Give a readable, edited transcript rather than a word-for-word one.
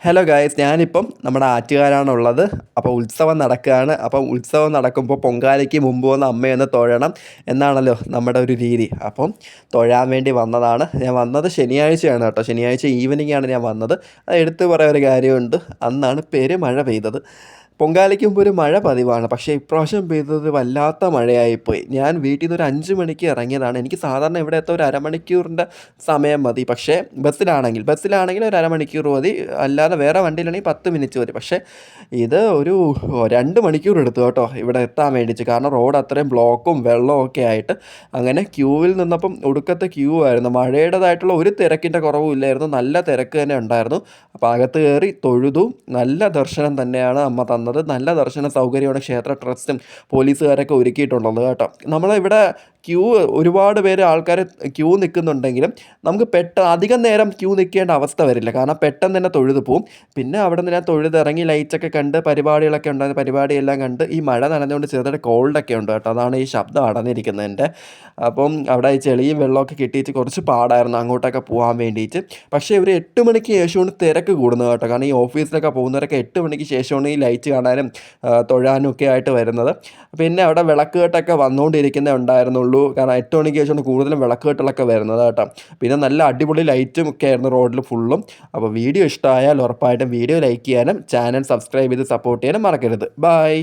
Hello guys, ഞാനിപ്പം നമ്മുടെ ആറ്റുകാലാണുള്ളത്. അപ്പോൾ ഉത്സവം നടക്കുകയാണ്. അപ്പം ഉത്സവം നടക്കുമ്പോൾ പൊങ്കാലയ്ക്ക് മുമ്പ് വന്ന് അമ്മയൊന്ന് തൊഴണം എന്നാണല്ലോ നമ്മുടെ ഒരു രീതി. അപ്പം തൊഴാൻ വേണ്ടി വന്നതാണ്. ഞാൻ വന്നത് ശനിയാഴ്ചയാണ് കേട്ടോ. ശനിയാഴ്ച ഈവനിങ്ങാണ് ഞാൻ വന്നത്. അത് എടുത്തു പറയാൻ ഒരു കാര്യമുണ്ട്. അന്നാണ് പെരുമഴ പെയ്തത്. പൊങ്കാലയ്ക്ക് മുമ്പ് ഒരു മഴ പതിവാണ്, പക്ഷേ ഇപ്രാവശ്യം പെയ്തത് വല്ലാത്ത മഴയായിപ്പോയി. ഞാൻ വീട്ടിൽ നിന്ന് ഒരു 5 മണിക്ക് ഇറങ്ങിയതാണ്. എനിക്ക് സാധാരണ ഇവിടെ എത്താൻ ഒരു അരമണിക്കൂറിൻ്റെ സമയം മതി. പക്ഷേ ബസ്സിലാണെങ്കിൽ ഒരു അരമണിക്കൂർ മതി. അല്ലാതെ വേറെ വണ്ടിയിലാണെങ്കിൽ 10 മിനിറ്റ് മതി. പക്ഷേ ഇത് ഒരു 2 മണിക്കൂർ എടുത്തു കേട്ടോ ഇവിടെ എത്താൻ വേണ്ടിയിട്ട്. കാരണം റോഡ് അത്രയും ബ്ലോക്കും വെള്ളവും ഒക്കെ ആയിട്ട്. അങ്ങനെ ക്യൂവിൽ നിന്നപ്പം ഒടുക്കത്തെ ക്യൂ ആയിരുന്നു. മഴയുടേതായിട്ടുള്ള ഒരു തിരക്കിൻ്റെ കുറവും ഇല്ലായിരുന്നു. നല്ല തിരക്ക് തന്നെ ഉണ്ടായിരുന്നു. അപ്പോൾ അകത്ത് കയറി തൊഴുതു. നല്ല ദർശനം തന്നെയാണ് അമ്മ തന്നത്. നല്ല ദർശന സൗകര്യമാണ് ക്ഷേത്ര ട്രസ്റ്റും പോലീസുകാരൊക്കെ ഒരുക്കിയിട്ടുള്ളത് കേട്ടോ. നമ്മളിവിടെ ഒരുപാട് പേര് ആൾക്കാർ ക്യൂ നിൽക്കുന്നുണ്ടെങ്കിലും നമുക്ക് അധികം നേരം ക്യൂ നിൽക്കേണ്ട അവസ്ഥ വരില്ല. കാരണം പെട്ടെന്ന് തന്നെ തൊഴുത് പോവും. പിന്നെ അവിടെ നിന്ന് ഞാൻ തൊഴുതിറങ്ങി ലൈറ്റൊക്കെ കണ്ട് പരിപാടികളൊക്കെ ഉണ്ടായിരുന്നു. പരിപാടിയെല്ലാം കണ്ട് ഈ മഴ നനഞ്ഞുകൊണ്ട് ചെറുതായിട്ട് കോൾഡൊക്കെ ഉണ്ട് കേട്ടോ. അതാണ് ഈ ശബ്ദം അടഞ്ഞിരിക്കുന്നതിൻ്റെ. അപ്പം അവിടെ ഈ ചെളിയും വെള്ളമൊക്കെ കിട്ടിയിട്ട് കുറച്ച് പാടായിരുന്നു അങ്ങോട്ടൊക്കെ പോകാൻ വേണ്ടിയിട്ട്. പക്ഷേ ഒരു 8 മണിക്ക് ശേഷമാണ് തിരക്ക് കൂടുന്നത് കേട്ടോ. കാരണം ഈ ഓഫീസിലൊക്കെ പോകുന്നവരൊക്കെ 8 മണിക്ക് ശേഷമാണ് ഈ ലൈറ്റ് കാണാനും തൊഴാനും ഒക്കെ ആയിട്ട് വരുന്നത്. പിന്നെ അവിടെ വിളക്കുകെട്ടൊക്കെ വന്നുകൊണ്ടിരിക്കുന്നേ ഉണ്ടായിരുന്നുള്ളൂ. കാരണം 8 മണിക്ക് ശേഷമാണ് കൂടുതലും വിളക്കുകെട്ടുകളൊക്കെ വരുന്നത് കേട്ടോ. പിന്നെ നല്ല അടിപൊളി ലൈറ്റും ഒക്കെ ആയിരുന്നു റോഡിൽ ഫുള്ളും. അപ്പോൾ വീഡിയോ ഇഷ്ടമായാൽ ഉറപ്പായിട്ടും വീഡിയോ ലൈക്ക് ചെയ്യാനും ചാനൽ സബ്സ്ക്രൈബ് ചെയ്ത് സപ്പോർട്ട് ചെയ്യാനും മറക്കരുത്. ബൈ.